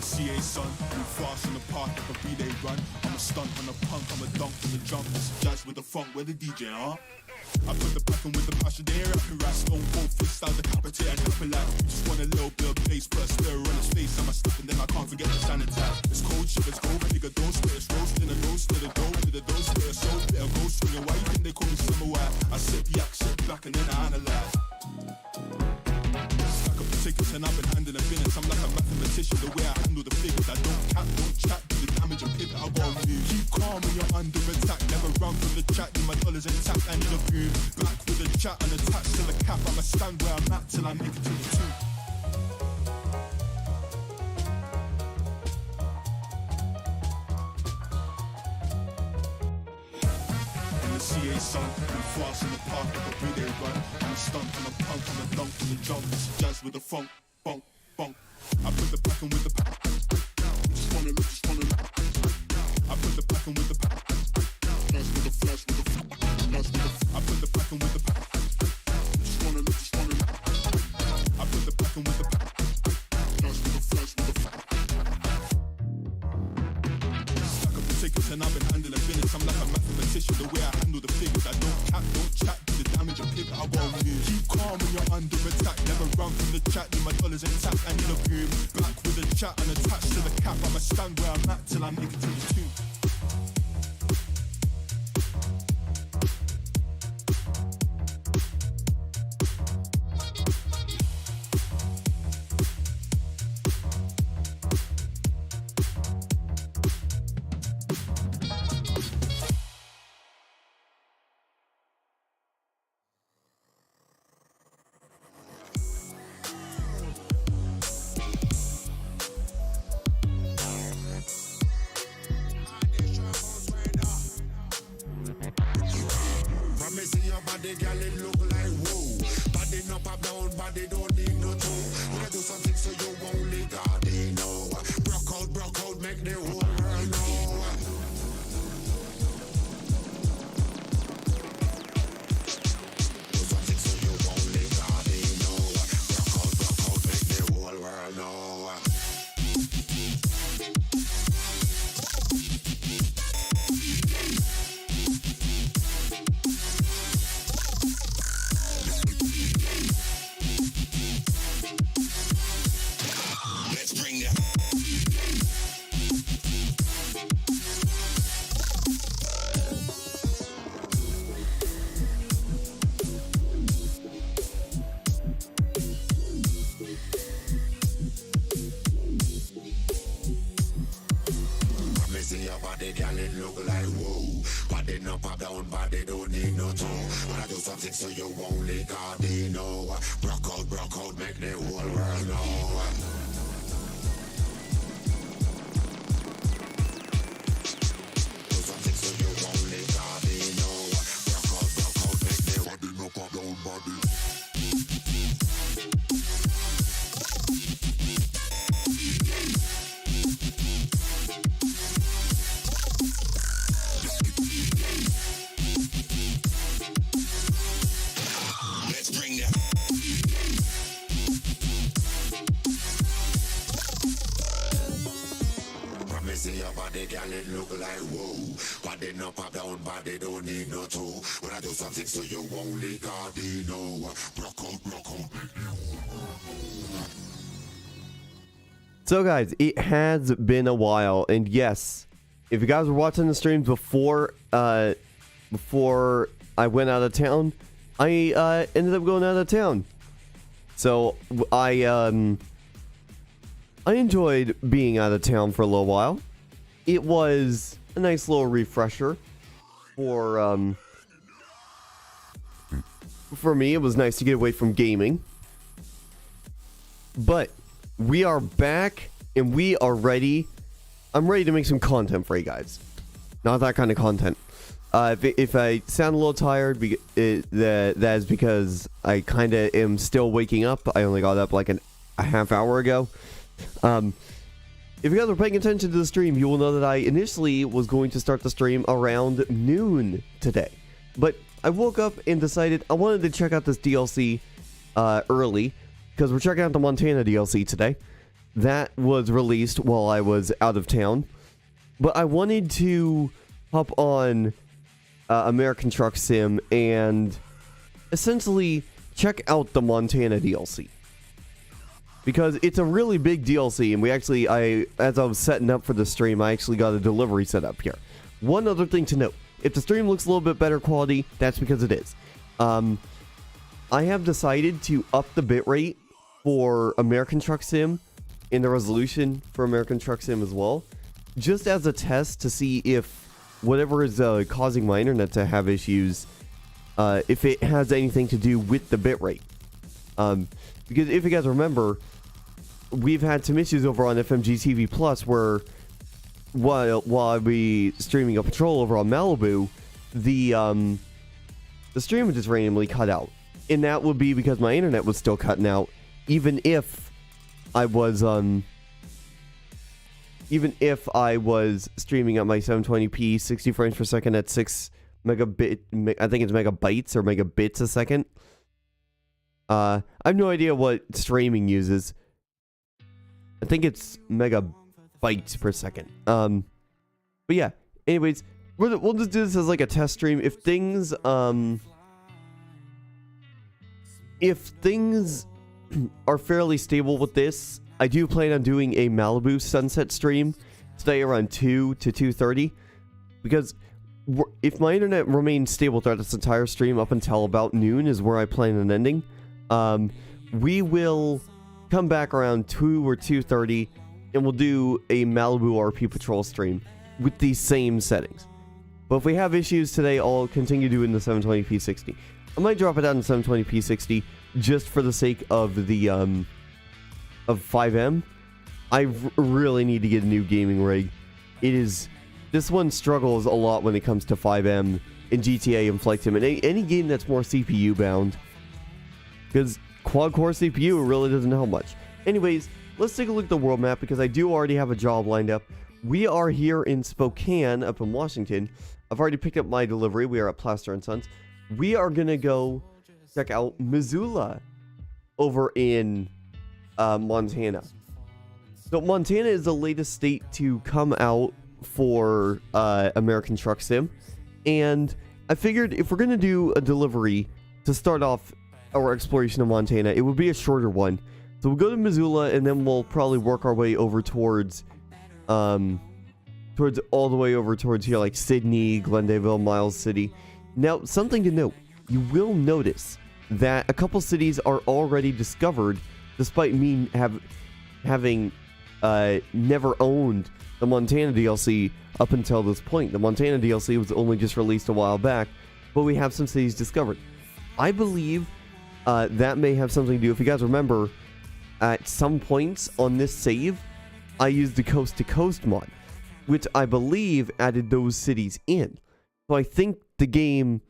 CA son, move fast in the park like a relay run. I'm a stunt on a punk, I'm a dunk on the jump. It's jazz with the funk, where the DJ, huh? I put the back in with the passion, they ain't rapping rap. Stone cold freestyle, decapitate and happen like. Just want a little bit of bass, put a stir on his face. I'm a step and then I can't forget the sanitize. It's cold shit, it's cold, nigga, don't spit. It's roasting a roast to the dough, to the dough, spit a soul, bit of ghost swinging. Why you think they call me summer wire? I sip yak, sit back and then I analyze. Tickets and I've been handling business. I'm like a mathematician, the way I handle the figures. I don't cap, don't chat, do the damage and pivot. I got a move. Keep calm when you're under attack. Never run from the chat, need my dollars intact. I need a boom. Back with a chat and attached to the cap. I'ma stand where I'm at till I make it to the two. CA son, move fast in the park like a relay run. I'm a stunt, I'm a punk, I'm a dunk on the jump. It's jazz with the funk, funk, funk. I put the pack in with the pack. Just wanna look, just wanna look. I put the pack in with the pack. Flash with the flash with the flash with the. I put the pack in with the pack. Just wanna look, just wanna look. I put the pack in with the pack. Flash with the flash with the flash. Stack up the tickets and I've been handling business. I'm like a mathematician, the way I handle the figures. I don't cap, don't chat, do the damage and pivot. I got a move. Keep calm when you're under attack. Never run from the chat, need my dollars intact. I need a boom. Back with a chat and attached to the cap. I'ma stand where I'm at till I make it to the tune. Body, girl, it look like whoa. Body up, up, down, body don't need no toe. Wanna do something so you only God know. Broke out, make the whole world know. Do something so you only God know. Broke out, make the whole world know. Body, girl, it look like whoa. Body up, up, down, body don't need no toe. Wanna do something so you only God know. Broke out, make the whole world know. Do something so you only God know. Broke out, make the body up, up, down, body. See your body, girl, it look like whoa. Body up, up, down, body don't need no toe. Wanna do something so you only God know. Broke out. So guys, it has been a while, and yes, if you guys were watching the streams before I went out of town, I ended up going out of town. So I enjoyed being out of town for a little while. It was a nice little refresher for me. It was nice to get away from gaming. But we are back and we are ready. I'm ready to make some content for you guys. Not that kind of content. If I sound a little tired, that is because I kind of am still waking up. I only got up like a half hour ago. if you guys are paying attention to the stream, you will know that I initially was going to start the stream around noon today. But I woke up and decided I wanted to check out this DLC early, because we're checking out the Montana DLC today. That was released while I was out of town. But I wanted to hop on American Truck Sim and essentially check out the Montana DLC. Because it's a really big DLC, and as I was setting up for the stream, I actually got a delivery set up here. One other thing to note, if the stream looks a little bit better quality, that's because it is. I have decided to up the bitrate for American Truck Sim and the resolution for American Truck Sim as well, just as a test to see if whatever is causing my internet to have issues, if it has anything to do with the bitrate. Because if you guys remember, we've had some issues over on FMG TV Plus where while I be streaming a patrol over on Malibu, the stream would just randomly cut out. And that would be because my internet was still cutting out, even if I was streaming at my 720p 60 frames per second at 6 megabit, I think it's megabytes or megabits a second. I have no idea what streaming uses. I think it's megabytes per second. But yeah, anyways, we'll just do this as like a test stream. If things are fairly stable with this, I do plan on doing a Malibu sunset stream today around 2 to 2:30, because if my internet remains stable throughout this entire stream up until about noon is where I plan on ending, we will come back around 2 or 2:30 and we'll do a Malibu RP patrol stream with these same settings. But if we have issues today, I'll continue doing the 720p 60. I might drop it down to 720p 60 just for the sake of the of 5M. I really need to get a new gaming rig. This one struggles a lot when it comes to 5M and GTA and Flight Sim and any game that's more CPU bound, because quad-core CPU really doesn't help much. Anyways, let's take a look at the world map, because I do already have a job lined up. We are here in Spokane, up in Washington. I've already picked up my delivery. We are at Plaster & Sons. We are going to go check out Missoula over in Montana. So Montana is the latest state to come out for American Truck Sim. And I figured if we're going to do a delivery to start off our exploration of Montana, it would be a shorter one. So we'll go to Missoula, and then we'll probably work our way over towards all the way over towards here, like Sydney, Glendale, Miles City. Now, something to note, you will notice that a couple cities are already discovered, despite me having never owned the Montana DLC up until this point. The Montana DLC was only just released a while back, but we have some cities discovered. I believe that may have something to do. If you guys remember, at some points on this save, I used the Coast to Coast mod, which I believe added those cities in. So I think the game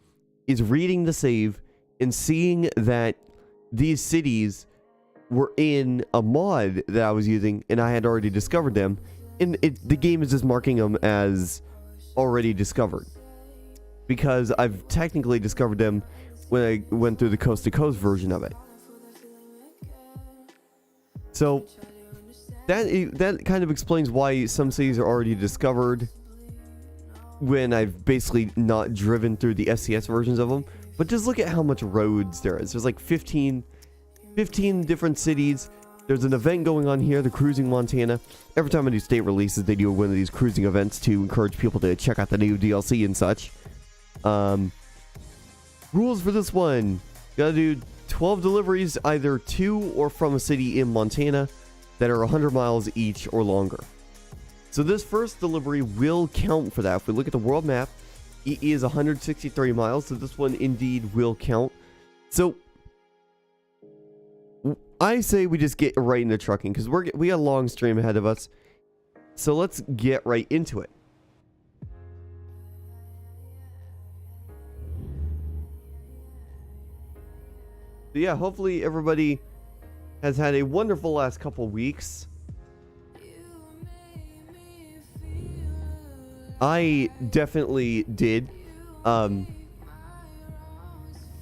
is reading the save and seeing that these cities were in a mod that I was using, and I had already discovered them, and the game is just marking them as already discovered, because I've technically discovered them when I went through the Coast to Coast version of it. So that kind of explains why some cities are already discovered when I've basically not driven through the SCS versions of them. But just look at how much roads there is. There's like 15 different cities. There's an event going on here, the Cruising Montana. Every time I do state releases, they do one of these cruising events to encourage people to check out the new DLC and such. Rules for this one: gotta do 12 deliveries either to or from a city in Montana that are 100 miles each or longer. So this first delivery will count for that. If we look at the world map, it is 163 miles, so this one indeed will count. So I say we just get right into trucking, because we got a long stream ahead of us. So let's get right into it. So yeah, hopefully everybody has had a wonderful last couple weeks. I definitely did. I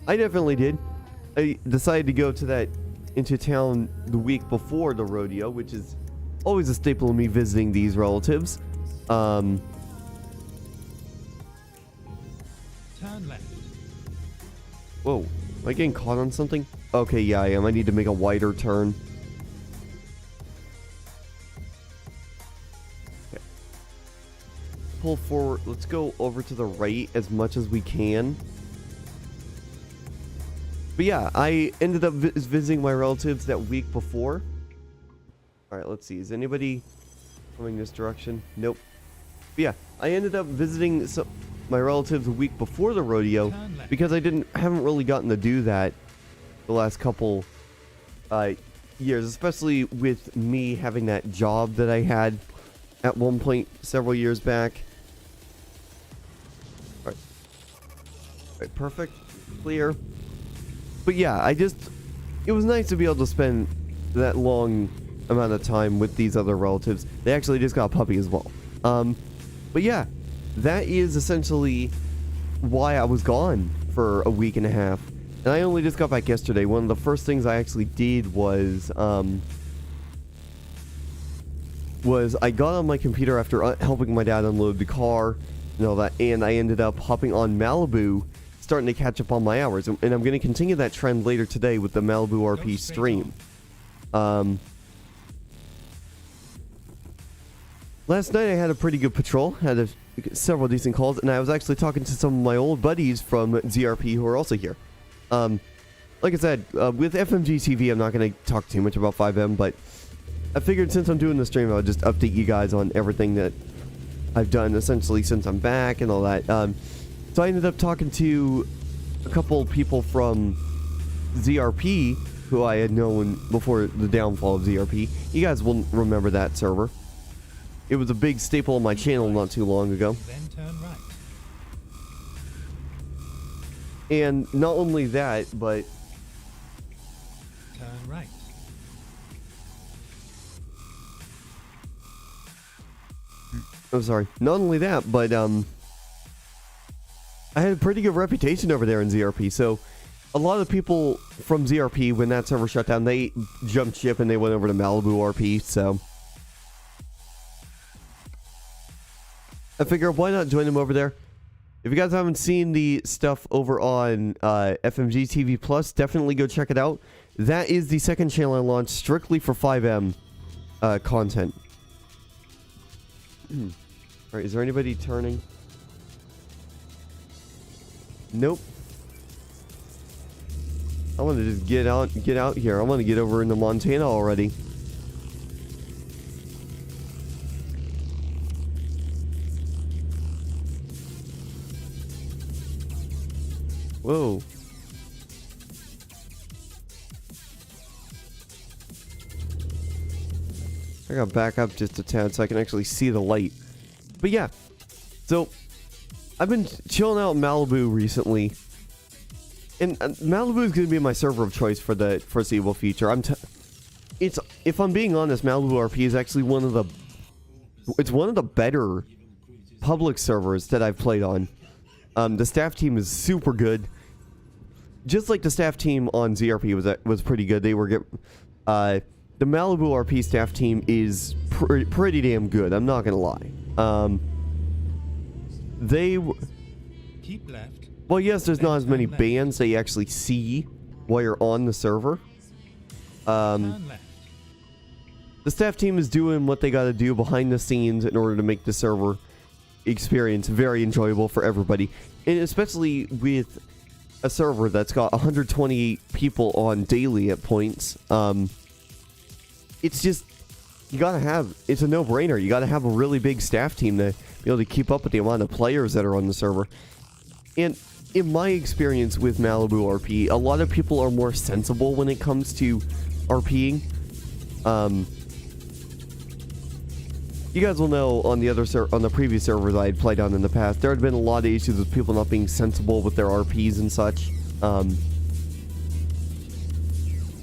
definitely did. I decided to go into town the week before the rodeo, which is always a staple of me visiting these relatives. Turn left. Whoa, am I getting caught on something? Okay, yeah, I am. I need to make a wider turn. Okay. Pull forward. Let's go over to the right as much as we can. But yeah, I ended up visiting my relatives that week before. Alright, let's see. Is anybody coming this direction? Nope. But yeah, I ended up visiting my relatives a week before the rodeo because I haven't really gotten to do that the last couple years, especially with me having that job that I had at one point several years back. Alright. Alright, perfect. Clear. But yeah, it was nice to be able to spend that long amount of time with these other relatives. They actually just got a puppy as well. But yeah, that is essentially why I was gone for a week and a half. And I only just got back yesterday. One of the first things I actually did was I got on my computer after helping my dad unload the car and all that, and I ended up hopping on Malibu, starting to catch up on my hours. And I'm going to continue that trend later today with the Malibu RP stream. Last night I had a pretty good patrol, had several decent calls, and I was actually talking to some of my old buddies from ZRP who are also here. Like I said, with FMG TV, I'm not going to talk too much about 5M, but I figured since I'm doing the stream, I would just update you guys on everything that I've done essentially since I'm back and all that. So I ended up talking to a couple people from ZRP who I had known before the downfall of ZRP. You guys will remember that server. It was a big staple on my channel not too long ago. Then turn right. And not only that, but Turn right. I'm sorry. Not only that, but I had a pretty good reputation over there in ZRP. So a lot of people from ZRP, when that server shut down, they jumped ship and they went over to Malibu RP. So I figured, why not join them over there? If you guys haven't seen the stuff over on FMG TV Plus, definitely go check it out. That is the second channel I launched strictly for 5M content. Alright, is there anybody turning? Nope. I want to just get out here. I want to get over into Montana already. Whoa. I gotta back up just a tad so I can actually see the light. But yeah, so I've been chilling out in Malibu recently. And Malibu is going to be my server of choice for the foreseeable future. If I'm being honest, Malibu RP is actually one of the better public servers that I've played on. The staff team is super good. Just like the staff team on ZRP was pretty good. The Malibu RP staff team is pretty damn good. I'm not gonna lie. Keep left. Well, yes, there's not as many bans that you actually see while you're on the server. Turn left. The staff team is doing what they got to do behind the scenes in order to make the server experience very enjoyable for everybody, and especially with a server that's got 120 people on daily at points. It's just, it's a no-brainer. You gotta have a really big staff team to be able to keep up with the amount of players that are on the server. And in my experience with Malibu RP, a lot of people are more sensible when it comes to RPing. You guys will know on the previous servers I had played on in the past, there had been a lot of issues with people not being sensible with their RPs and such.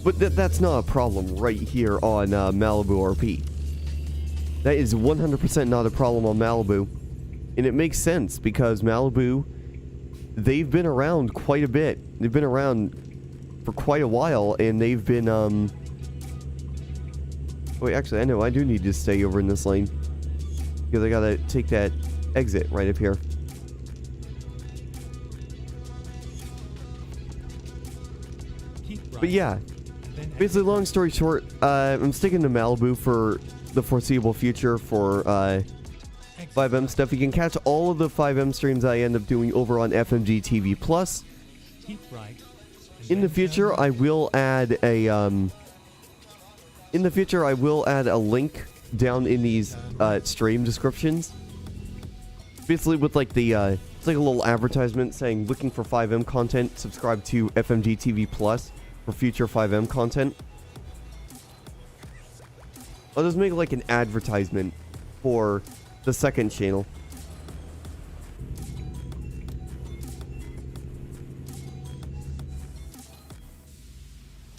But that's not a problem right here on Malibu RP. That is 100% not a problem on Malibu. And it makes sense because Malibu, they've been around quite a bit. They've been around for quite a while, and they've been, wait, actually, I know, I do need to stay over in this lane. Because I gotta take that exit right up here. Keep right. But yeah, Then basically, long story short, I'm sticking to Malibu for the foreseeable future for, exit 5M stuff. You can catch all of the 5M streams I end up doing over on FMG TV Plus. Keep right. and In the then future, turn I will add a link down in these stream descriptions. Basically, with like the it's like a little advertisement saying looking for 5M content, subscribe to FMG TV Plus for future 5M content. I'll just make like an advertisement for the second channel.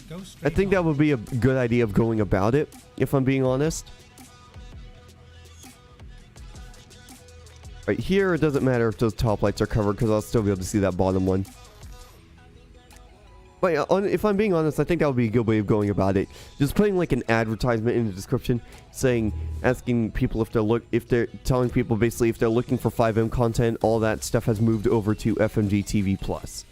Go I straight think that on. would be a good idea of going about it, if I'm being honest. Right here, it doesn't matter if those top lights are covered because I'll still be able to see that bottom one. But yeah, if I'm being honest, I think that would be a good way of going about it. Just putting like an advertisement in the description, saying, asking people if they're telling people basically if they're looking for 5M content, all that stuff has moved over to FMG TV Plus.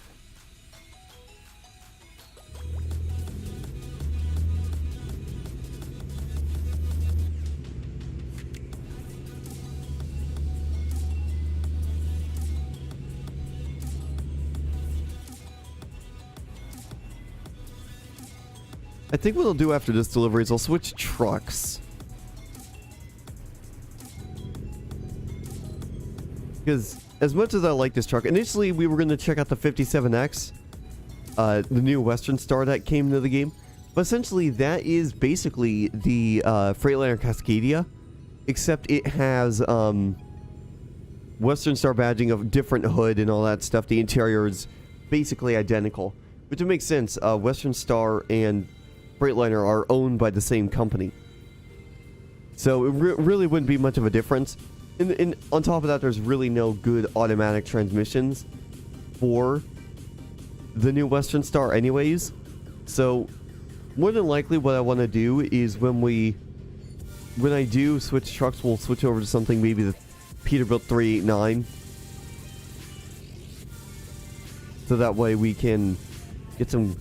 I think what I'll do after this delivery is I'll switch trucks. Because as much as I like this truck, initially we were going to check out the 57X, the new Western Star that came into the game. But essentially that is basically the Freightliner Cascadia, except it has Western Star badging of different hood and all that stuff. The interior is basically identical, which would make sense. Western Star and Freightliner are owned by the same company, so it really wouldn't be much of a difference. And on top of that, there's really no good automatic transmissions for the new Western Star anyways. So more than likely what I want to do is when I do switch trucks, we'll switch over to something, maybe the Peterbilt 389, so that way we can get some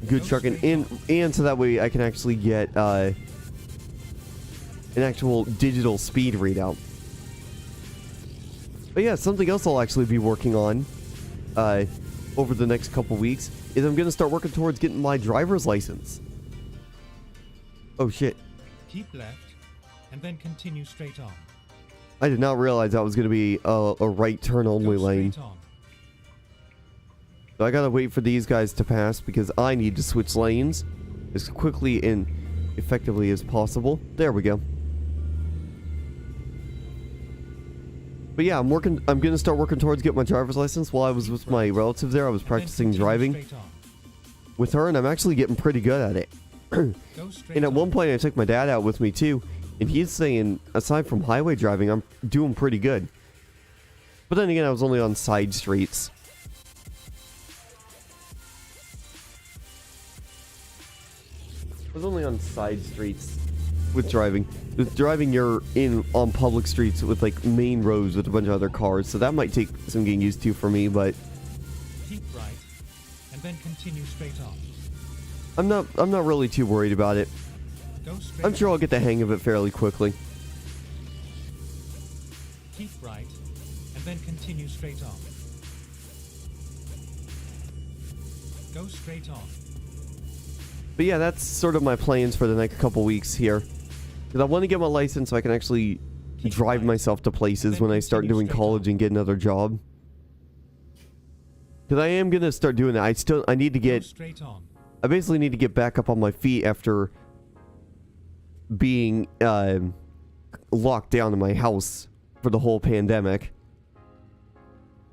good trucking and so that way I can actually get an actual digital speed readout. But yeah, something else I'll actually be working on over the next couple weeks is I'm gonna start working towards getting my driver's license. Oh shit. Keep left and then continue straight on. I did not realize that was gonna be a right turn only Go lane. straight on. So I gotta wait for these guys to pass because I need to switch lanes as quickly and effectively as possible. There we go. But yeah, I'm gonna start working towards getting my driver's license. While I was with my relative there, I was And then practicing continue driving straight on. with her, and I'm actually getting pretty good at it. Go straight And at on. one point, I took my dad out with me too, and he's saying, aside from highway driving, I'm doing pretty good. But then again, I was only on side streets. I was only on side streets with driving. With driving, you're on public streets with like main roads with a bunch of other cars, so that might take some getting used to for me. But Keep right and then continue straight on. I'm not really too worried about it. Go straight I'm sure on. I'll get the hang of it fairly quickly. Keep right and then continue straight on. Go straight on. But yeah, that's sort of my plans for the next couple weeks here. Because I want to get my license so I can actually drive myself to places when I start doing college and get another job. Because I am going to start doing that. I need to Go get... straight on. I basically need to get back up on my feet after being locked down in my house for the whole pandemic.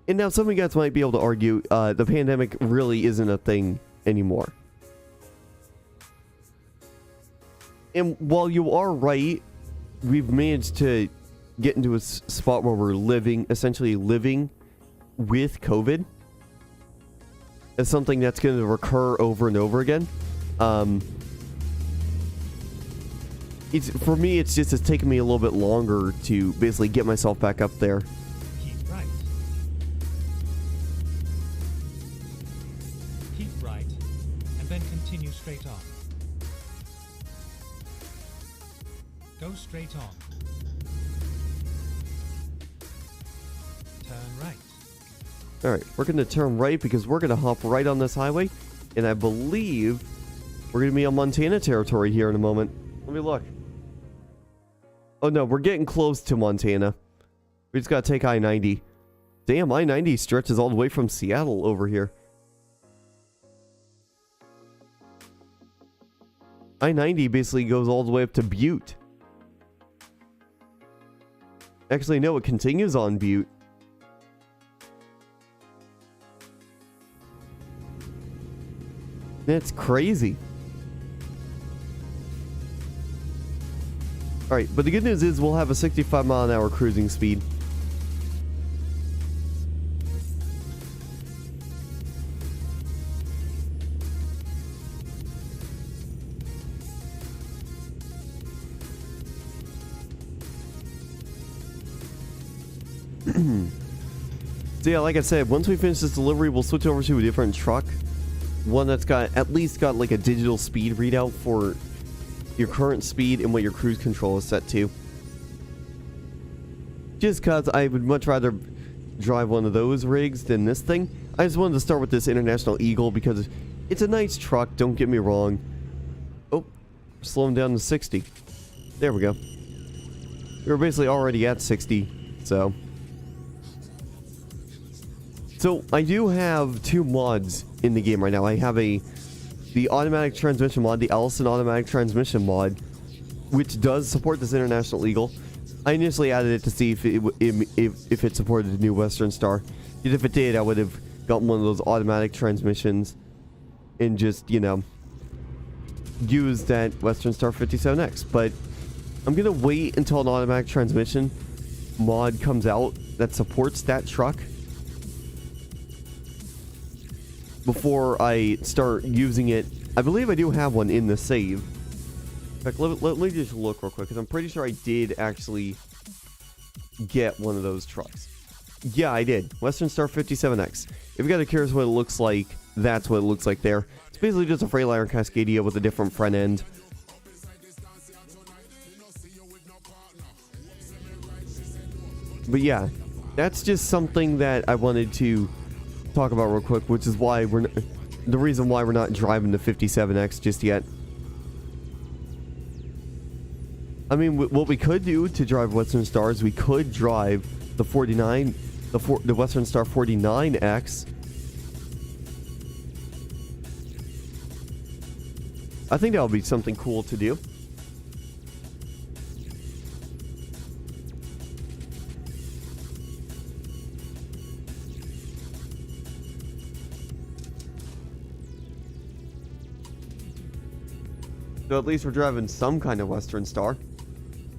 And now some of you guys might be able to argue the pandemic really isn't a thing anymore. And while you are right, we've managed to get into a spot where we're essentially living with COVID. It's something that's going to recur over and over again. For me, it's taken me a little bit longer to basically get myself back up there. Keep right. Keep right, and then continue straight on. Go straight on. Turn right. Alright, we're going to turn right because we're going to hop right on this highway. And I believe we're going to be on Montana territory here in a moment. Let me look. Oh no, we're getting close to Montana. We just got to take I-90. Damn, I-90 stretches all the way from Seattle over here. I-90 basically goes all the way up to Butte. Actually, no, it continues on Butte. That's crazy. Alright, but the good news is we'll have a 65-mile-an-hour cruising speed. So yeah, like I said, once we finish this delivery, we'll switch over to a different truck. One that's at least got like a digital speed readout for your current speed and what your cruise control is set to. Just because I would much rather drive one of those rigs than this thing. I just wanted to start with this International Eagle because it's a nice truck, don't get me wrong. Oh, slowing down to 60. There we go. We were basically already at 60, so... So, I do have two mods in the game right now. I have the automatic transmission mod, the Allison automatic transmission mod, which does support this International Eagle. I initially added it to see if it supported the new Western Star. And if it did, I would have gotten one of those automatic transmissions and just, you know, used that Western Star 57X. But I'm going to wait until an automatic transmission mod comes out that supports that truck before I start using it. I believe I do have one in the save. In fact, let me just look real quick, because I'm pretty sure I did actually get one of those trucks. Yeah, I did. Western Star 57X. If you guys are curious what it looks like, that's what it looks like there. It's basically just a Freightliner Cascadia with a different front end. But yeah, that's just something that I wanted to talk about real quick, which is why the reason why we're not driving the 57X just yet. I mean, what we could do to drive Western Stars, we could drive the 49, the Western Star 49X. I think that would be something cool to do. So at least we're driving some kind of Western Star.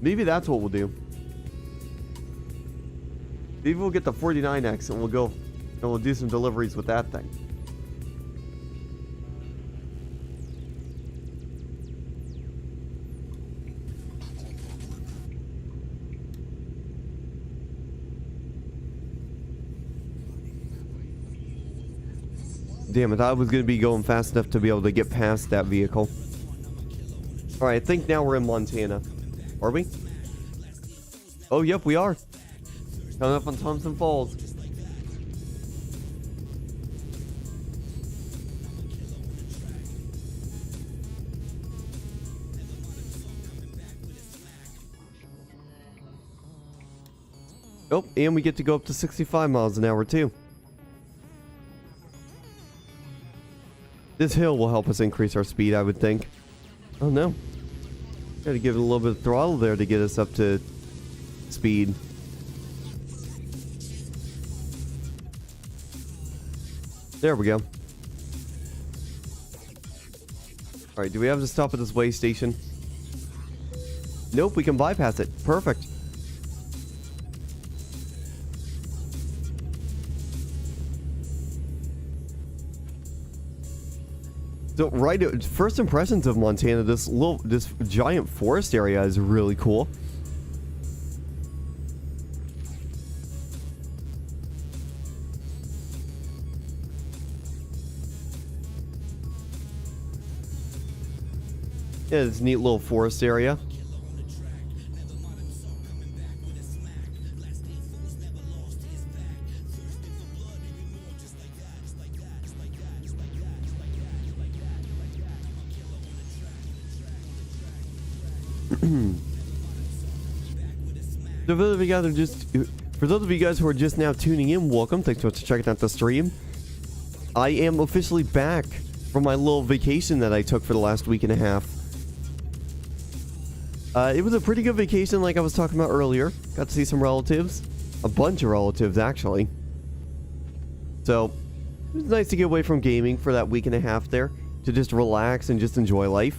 Maybe that's what we'll do. Maybe we'll get the 49X and we'll do some deliveries with that thing. Damn, I thought I was going to be going fast enough to be able to get past that vehicle. Alright, I think now we're in Montana. Are we? Oh, yep, we are. Coming up on Thompson Falls. Oh, and we get to go up to 65 miles an hour, too. This hill will help us increase our speed, I would think. Oh, no. Gotta give it a little bit of throttle there to get us up to speed. There we go. Alright, do we have to stop at this way station? Nope, we can bypass it. Perfect. So right, first impressions of Montana, this giant forest area is really cool. Yeah, this neat little forest area. For those of you guys who are just now tuning in, welcome. Thanks so much for checking out the stream. I am officially back from my little vacation that I took for the last week and a half. It was a pretty good vacation, like I was talking about earlier. Got to see some relatives, a bunch of relatives actually. So it was nice to get away from gaming for that week and a half there, to just relax and just enjoy life.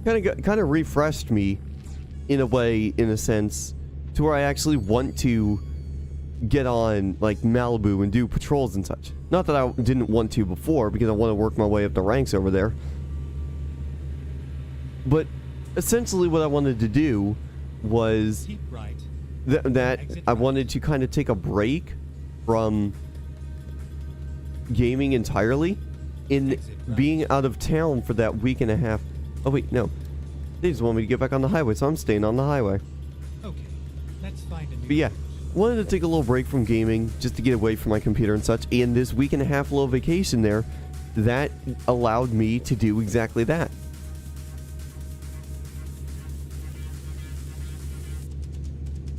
Kind of refreshed me in a way, in a sense, to where I actually want to get on like Malibu and do patrols and such. Not that I didn't want to before, because I want to work my way up the ranks over there. But essentially what I wanted to do was that I wanted to kind of take a break from gaming entirely in being out of town for that week and a half. Oh wait, no. They just want me to get back on the highway, so I'm staying on the highway. Okay, let's find a new. But yeah, wanted to take a little break from gaming just to get away from my computer and such. And this week and a half little vacation there, that allowed me to do exactly that.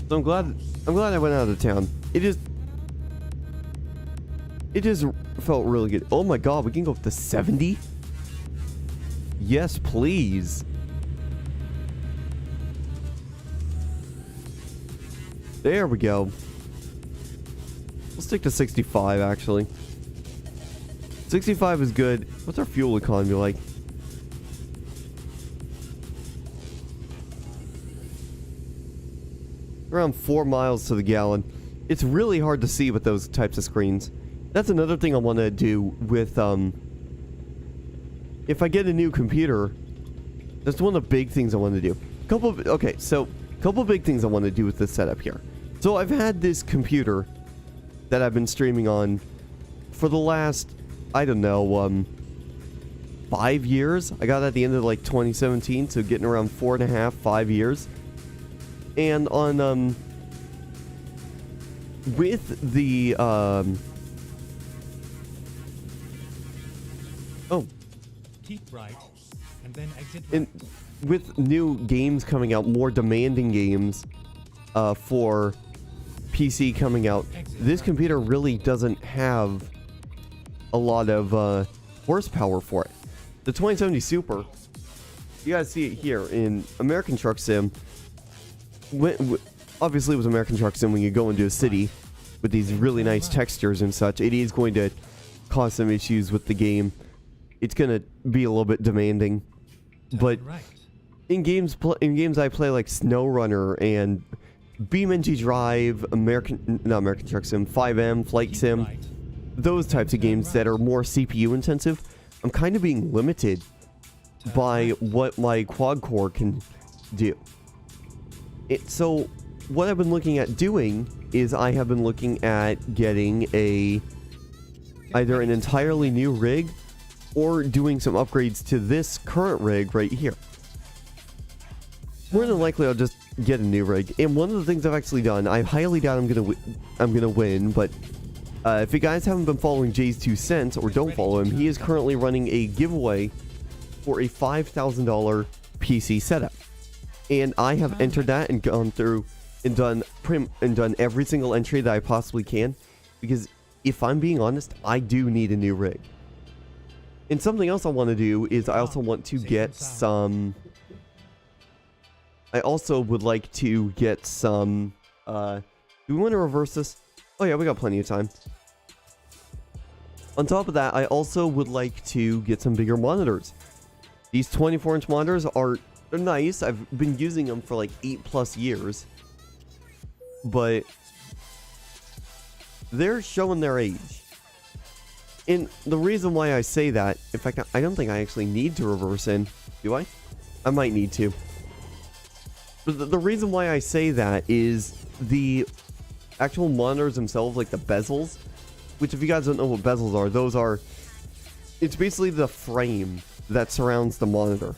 So I'm glad I went out of town. It just felt really good. Oh my god, we can go up to 70? Yes, please. There we go. We'll stick to 65 actually. 65 is good. What's our fuel economy like? Around 4 miles to the gallon. It's really hard to see with those types of screens. That's another thing I want to do with, if I get a new computer, that's one of the big things I want to do. Couple big things I want to do with this setup here. So I've had this computer that I've been streaming on for the last, I don't know, 5 years. I got it at the end of like 2017, so getting around 4.5, 5 years. And on, with the, Keep right, and then exit right. and with new games coming out, more demanding games, for PC coming out, this computer really doesn't have a lot of, horsepower for it. The 2070 Super, you guys see it here in American Truck Sim. Obviously, it was American Truck Sim when you go into a city with these really nice textures and such. It is going to cause some issues with the game. It's going to be a little bit demanding. But in games I play like SnowRunner and BeamNG Drive, not American Truck Sim, 5M, Flight Sim, those types of games that are more CPU intensive, I'm kind of being limited by what my quad core can do. So what I've been looking at doing is I have been looking at getting either an entirely new rig or doing some upgrades to this current rig right here. More than likely I'll just get a new rig. And one of the things I've actually done, I highly doubt I'm gonna win, but if you guys haven't been following Jay's 2 cents or don't follow him, he is currently running a giveaway for a $5,000 PC setup. And I have entered that and gone through and done every single entry that I possibly can, because if I'm being honest, I do need a new rig. And something else I want to do is I also want to get some... I also would like to get some... do we want to reverse this? Oh yeah, we got plenty of time. On top of that, I also would like to get some bigger monitors. These 24-inch monitors they're nice. I've been using them for like 8+ years. But they're showing their age. And the reason why I say that, in fact, I don't think I actually need to reverse in. Do I? I might need to. But the reason why I say that is the actual monitors themselves, like the bezels, which if you guys don't know what bezels are, those are... It's basically the frame that surrounds the monitor.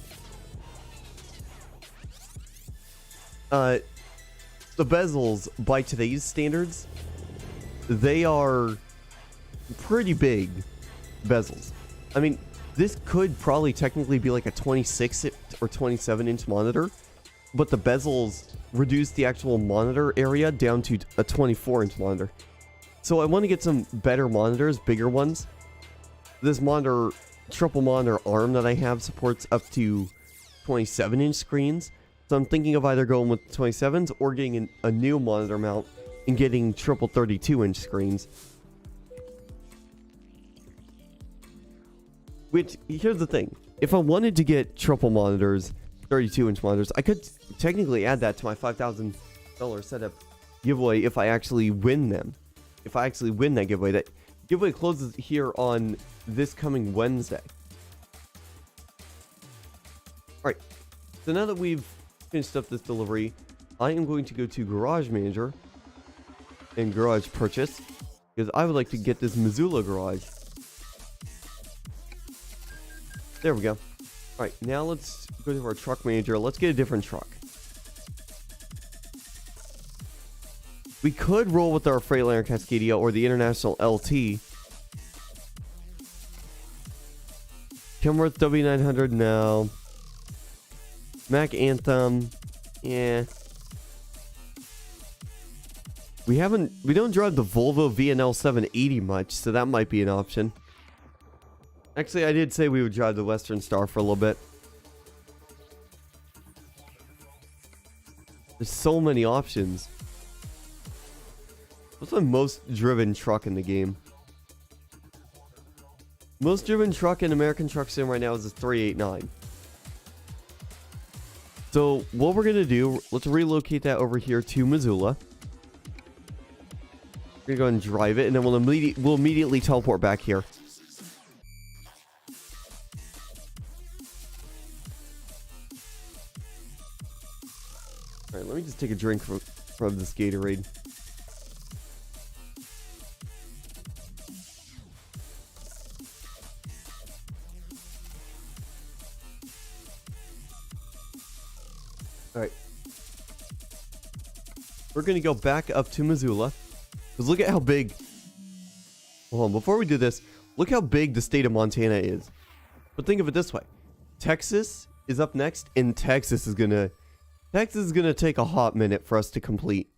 The bezels, by today's standards, they are pretty big bezels. I mean, this could probably technically be like a 26 or 27 inch monitor, but the bezels reduce the actual monitor area down to a 24 inch monitor. So I want to get some better monitors, bigger ones. This monitor, triple monitor arm that I have supports up to 27 inch screens. So I'm thinking of either going with 27s or getting a new monitor mount and getting triple 32 inch screens. Which, here's the thing. If I wanted to get triple monitors, 32 inch monitors, I could technically add that to my $5,000 setup giveaway if I actually win them. If I actually win that giveaway. That giveaway closes here on this coming Wednesday. Alright, so now that we've finished up this delivery, I am going to go to Garage Manager and Garage Purchase, because I would like to get this Missoula garage. There we go. Alright, now let's go to our truck manager. Let's get a different truck. We could roll with our Freightliner Cascadia or the International LT. Kenworth W900, no. Mack Anthem, yeah. We don't drive the Volvo VNL 780 much, so that might be an option. Actually, I did say we would drive the Western Star for a little bit. There's so many options. What's the most driven truck in the game? Most driven truck in American Truck Sim right now is a 389. So what we're gonna do, let's relocate that over here to Missoula. We're gonna go and drive it, and then we'll immediately teleport back here. Alright, let me just take a drink from this Gatorade. Alright. We're gonna go back up to Missoula. Because look at how big... Hold on, before we do this, look how big the state of Montana is. But think of it this way. Texas is up next, and Texas is gonna take a hot minute for us to complete.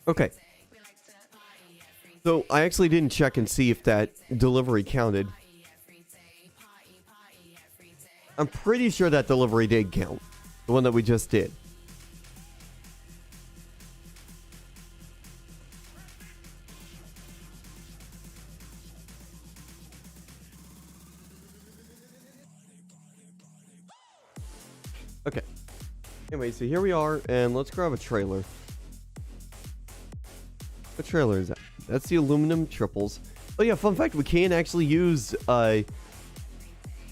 Okay. So I actually didn't check and see if that delivery counted. I'm pretty sure that delivery did count. The one that we just did. Okay. Anyway, so here we are, and let's grab a trailer. What trailer is that? That's the aluminum triples. Oh yeah, fun fact, we can actually use,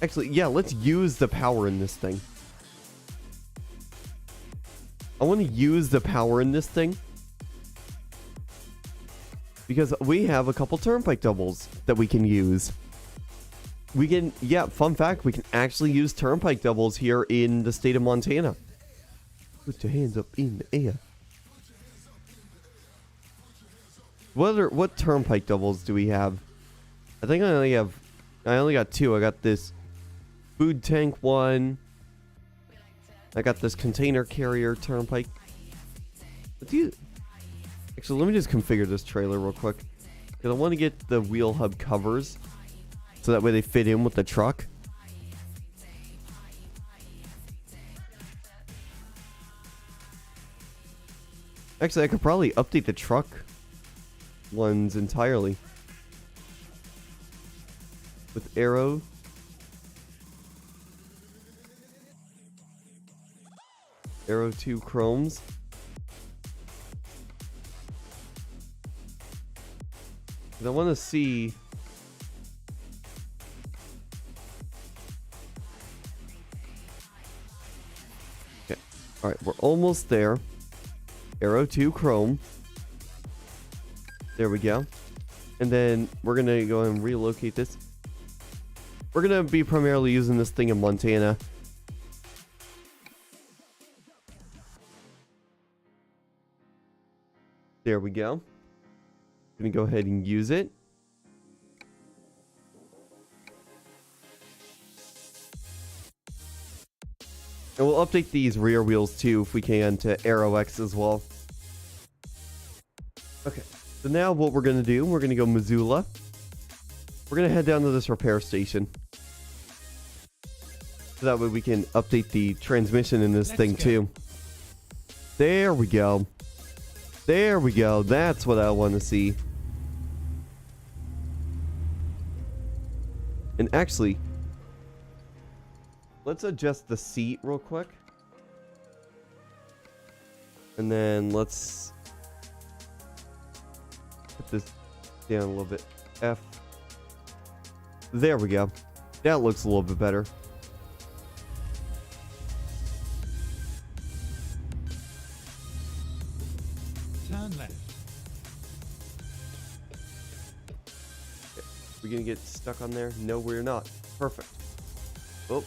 actually, yeah, let's use the power in this thing. I want to use the power in this thing because we have a couple turnpike doubles that we can use. We can, yeah, fun fact, we can actually use turnpike doubles here in the state of Montana. Put your hands up in the air. What turnpike doubles do we have? I think I only got two. I got this food tank one. I got this container carrier turnpike. Actually, let me just configure this trailer real quick. Because I want to get the wheel hub covers. So that way they fit in with the truck. Actually, I could probably update the truck ones entirely. With arrow. Arrow 2 chromes. I want to see. Okay. All right, we're almost there. Arrow 2 chrome. There we go. And then we're going to go and relocate this. We're going to be primarily using this thing in Montana. There we go. Going to go ahead and use it. And we'll update these rear wheels too if we can to Aero X as well. Okay, so now what we're going to do, we're going to go Missoula. We're going to head down to this repair station. So that way we can update the transmission in this thing too. There we go. There we go. That's what I want to see. And actually, let's adjust the seat real quick. And then let's put this down a little bit. F. There we go. That looks a little bit better. Turn left. We're gonna get stuck on there? No, we're not. Perfect. Oh.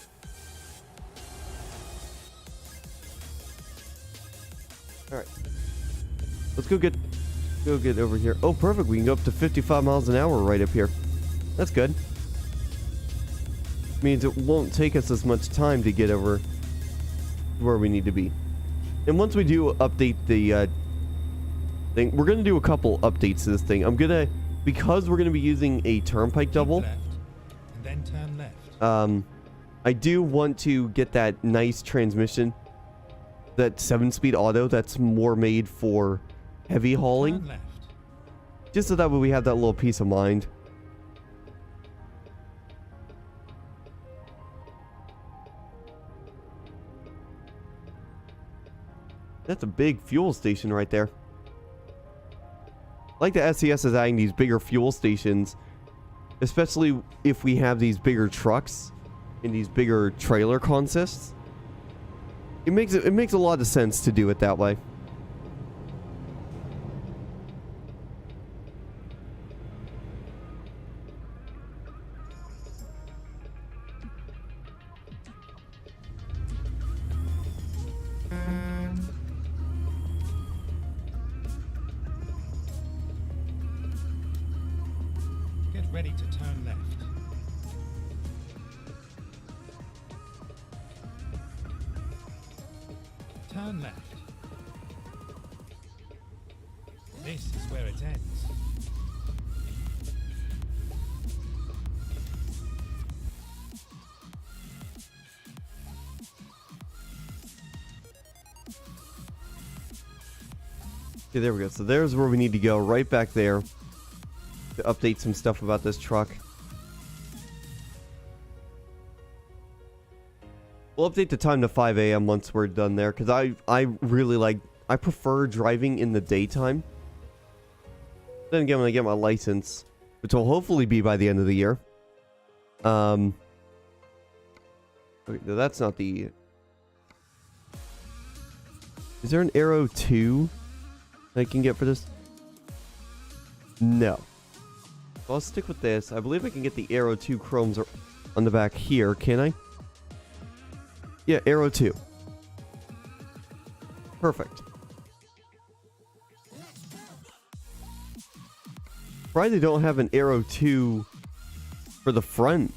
Alright. Let's go get over here. Oh, perfect. We can go up to 55 miles an hour right up here. That's good. Means it won't take us as much time to get over where we need to be. And once we do update the thing, we're going to do a couple updates to this thing. Because we're going to be using a turnpike double. Keep left, and then turn left. I do want to get that nice transmission, that 7-speed auto that's more made for heavy hauling. Turn left. Just so that way we have that little peace of mind. That's a big fuel station right there. I like the SCS is adding these bigger fuel stations, especially if we have these bigger trucks and these bigger trailer consists. It makes a lot of sense to do it that way. Get ready to turn left. Turn left. This is where it ends. Okay, there we go. So there's where we need to go, right back there, to update some stuff about this truck. We'll update the time to 5 a.m. once we're done there, because I prefer driving in the daytime. Then again, when I get my license, which will hopefully be by the end of the year. Okay, no, that's not the... Is there an Aero 2 I can get for this? No. So I'll stick with this. I believe I can get the Aero 2 chromes on the back here, can I? Yeah, Aero 2. Perfect. Probably they don't have an Aero 2 for the front.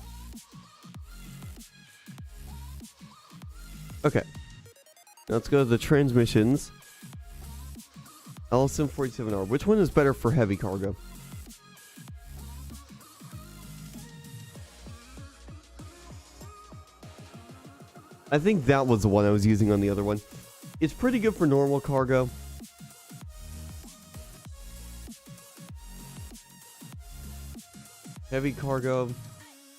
Okay. Now let's go to the transmissions. Allison 47R. Which one is better for heavy cargo? I think that was the one I was using on the other one. It's pretty good for normal cargo. Heavy cargo.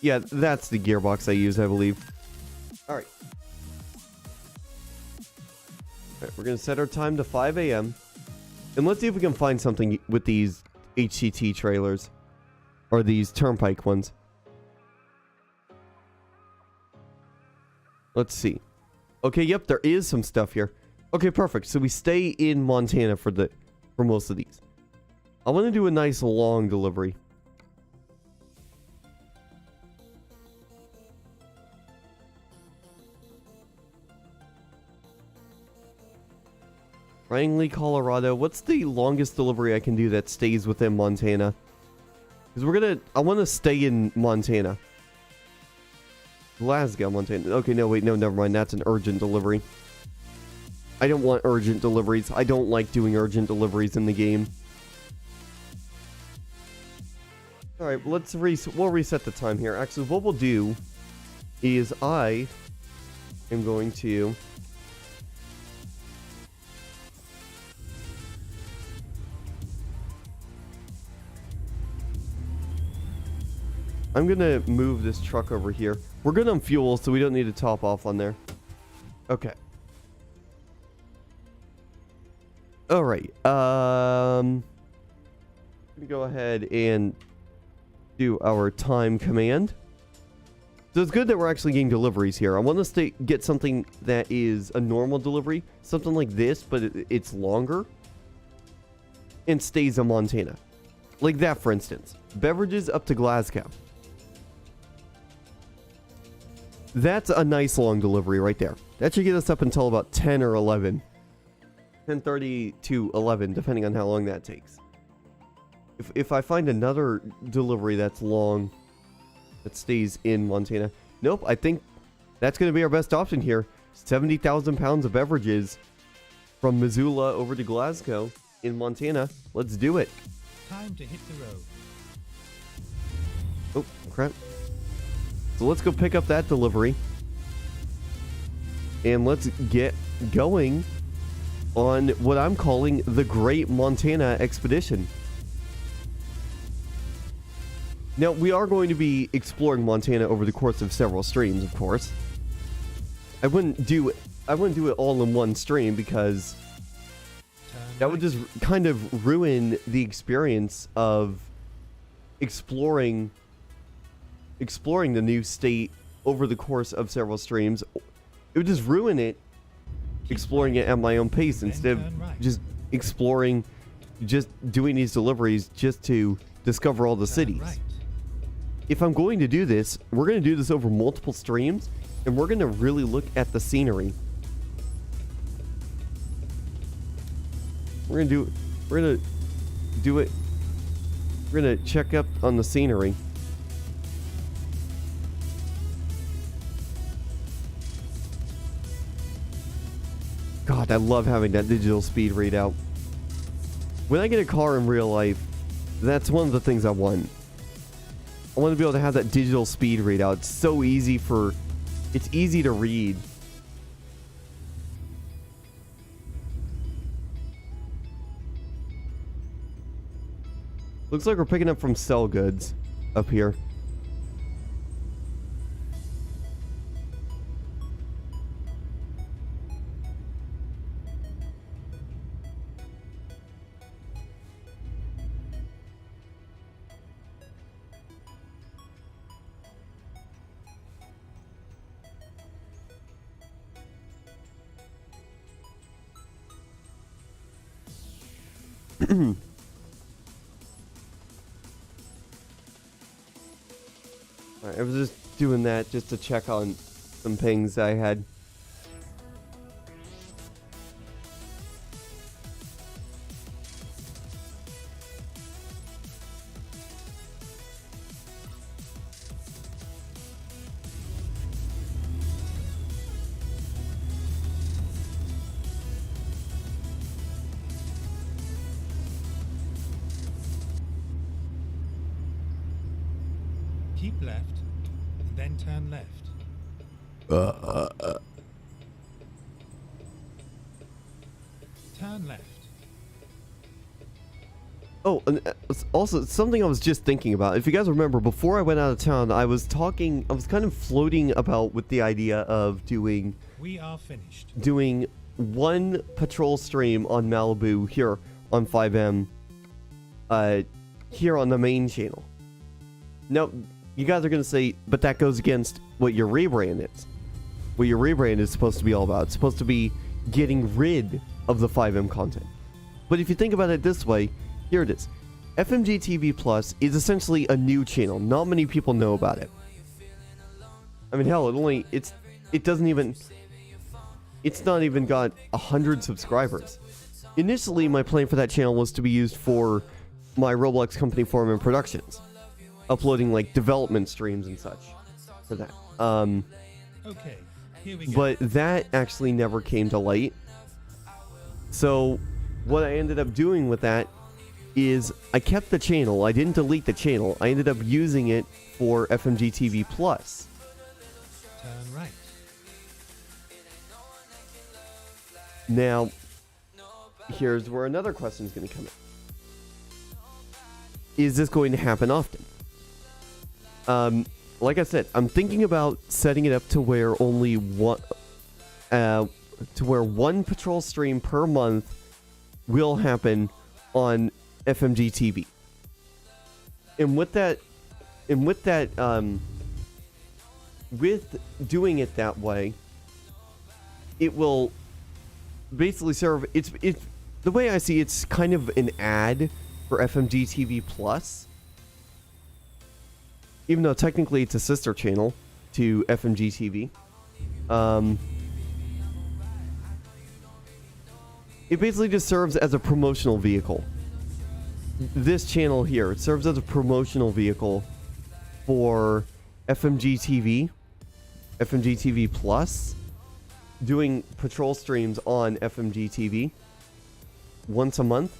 Yeah, that's the gearbox I use, I believe. Alright. Alright, we're gonna set our time to 5 a.m. And let's see if we can find something with these HCT trailers. Or these turnpike ones. Let's see. Okay, yep, there is some stuff here. Okay, perfect. So we stay in Montana for most of these. I want to do a nice long delivery. Rangley, Colorado. What's the longest delivery I can do that stays within Montana? Because I want to stay in Montana. Glasgow, Montana. Okay, no, wait, no, never mind. That's an urgent delivery. I don't want urgent deliveries. I don't like doing urgent deliveries in the game. Alright, well, we'll reset the time here. Actually, what we'll do is I am going to... I'm gonna move this truck over here. We're good on fuel, so we don't need to top off on there. Okay. Alright, I'm gonna go ahead and do our time command. So it's good that we're actually getting deliveries here. I want us to get something that is a normal delivery, something like this, but it's longer, and stays in Montana. Like that, for instance. Beverages up to Glasgow. That's a nice long delivery right there. That should get us up until about 10 or 11. 10:30 to 11, depending on how long that takes. If I find another delivery that's long, that stays in Montana. Nope, I think that's going to be our best option here. 70,000 pounds of beverages from Missoula over to Glasgow in Montana. Let's do it. Time to hit the road. Oh, crap. So let's go pick up that delivery. And let's get going on what I'm calling the Great Montana Expedition. Now, we are going to be exploring Montana over the course of several streams, of course. I wouldn't do it all in one stream because that would just kind of ruin the experience of exploring the new state over the course of several streams. It would just ruin it exploring it at my own pace instead of just exploring, just doing these deliveries just to discover all the cities. If I'm going to do this, we're going to do this over multiple streams, and we're going to really look at the scenery. We're going to check up on the scenery. God, I love having that digital speed readout. When I get a car in real life, that's one of the things I want. I want to be able to have that digital speed readout. It's so easy it's easy to read. Looks like we're picking up from sell goods up here. Alright, I was just doing that just to check on some pings I had. Keep left, and then turn left. Turn left. Oh, and also something I was just thinking about. If you guys remember, before I went out of town, I was kind of floating about with the idea of We are finished. doing one patrol stream on Malibu here on 5M, here on the main channel. Now, you guys are going to say, but that goes against what your rebrand is. What your rebrand is supposed to be all about. It's supposed to be getting rid of the 5M content. But if you think about it this way, here it is. FMG TV Plus is essentially a new channel. Not many people know about it. I mean, hell, it's not even got 100 subscribers. Initially, my plan for that channel was to be used for my Roblox company Foreman Productions, uploading like development streams and such for that. Okay, here we go. But that actually never came to light. So what I ended up doing with that is I kept the channel. I didn't delete the channel. I ended up using it for FMG TV Plus. Turn right. Now, here's where another question is going to come in. Is this going to happen often? Like I said, I'm thinking about setting it up to where only one, one patrol stream per month will happen on FMG TV. And with doing it that way, it will basically serve, it's the way I see it's kind of an ad for FMG TV Plus. Even though technically it's a sister channel to FMG TV. It basically just serves as a promotional vehicle. This channel here, it serves as a promotional vehicle for FMG TV, FMG TV Plus, doing patrol streams on FMG TV once a month.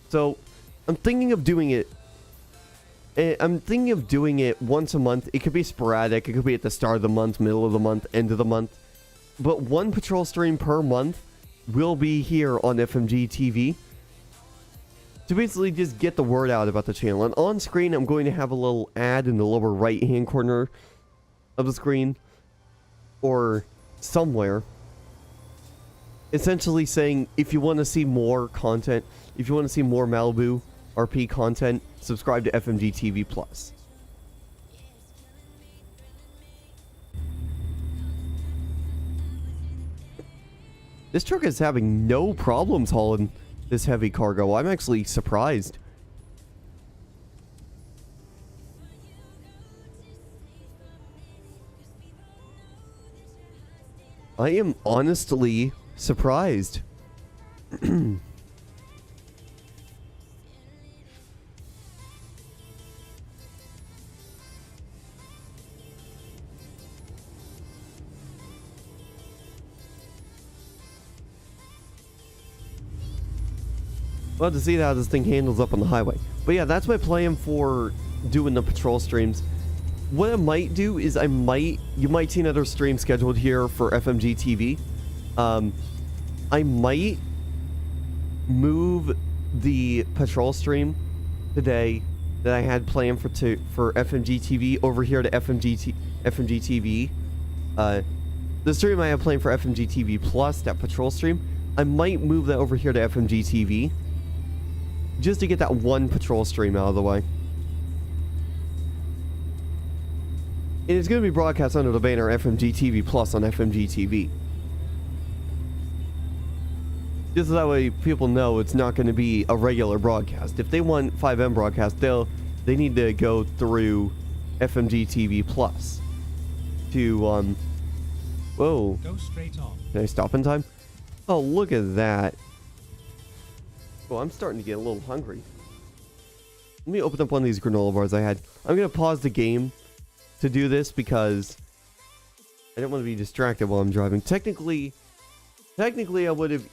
So I'm thinking of doing it once a month. It could be sporadic. It could be at the start of the month, middle of the month, end of the month. But one patrol stream per month will be here on FMG TV to basically just get the word out about the channel. And on screen, I'm going to have a little ad in the lower right-hand corner of the screen or somewhere, essentially saying if you want to see more content, if you want to see more Malibu RP content, subscribe to FMG TV Plus. This truck is having no problems hauling this heavy cargo. I'm actually surprised. I am honestly surprised. We'll have to see how this thing handles up on the highway. But yeah, that's my plan for doing the patrol streams. What I might do is you might see another stream scheduled here for FMG TV. I might move the patrol stream today that I had planned for FMG TV over here to FMG TV. The stream I have planned for FMG TV Plus, that patrol stream, I might move that over here to FMG TV. Just to get that one patrol stream out of the way. And it's going to be broadcast under the banner FMG TV Plus on FMG TV. Just so that way people know it's not going to be a regular broadcast. If they want 5M broadcast, they need to go through FMG TV Plus to whoa. Go straight on. Can I stop in time? Oh, look at that. Oh, I'm starting to get a little hungry. Let me open up one of these granola bars I had. I'm going to pause the game to do this because I don't want to be distracted while I'm driving. Technically I would have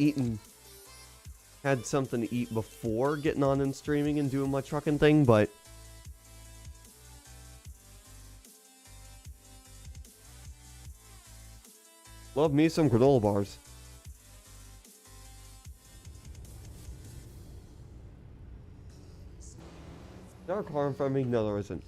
had something to eat before getting on and streaming and doing my trucking thing, but love me some granola bars. Is there a car in front of me? No, there isn't.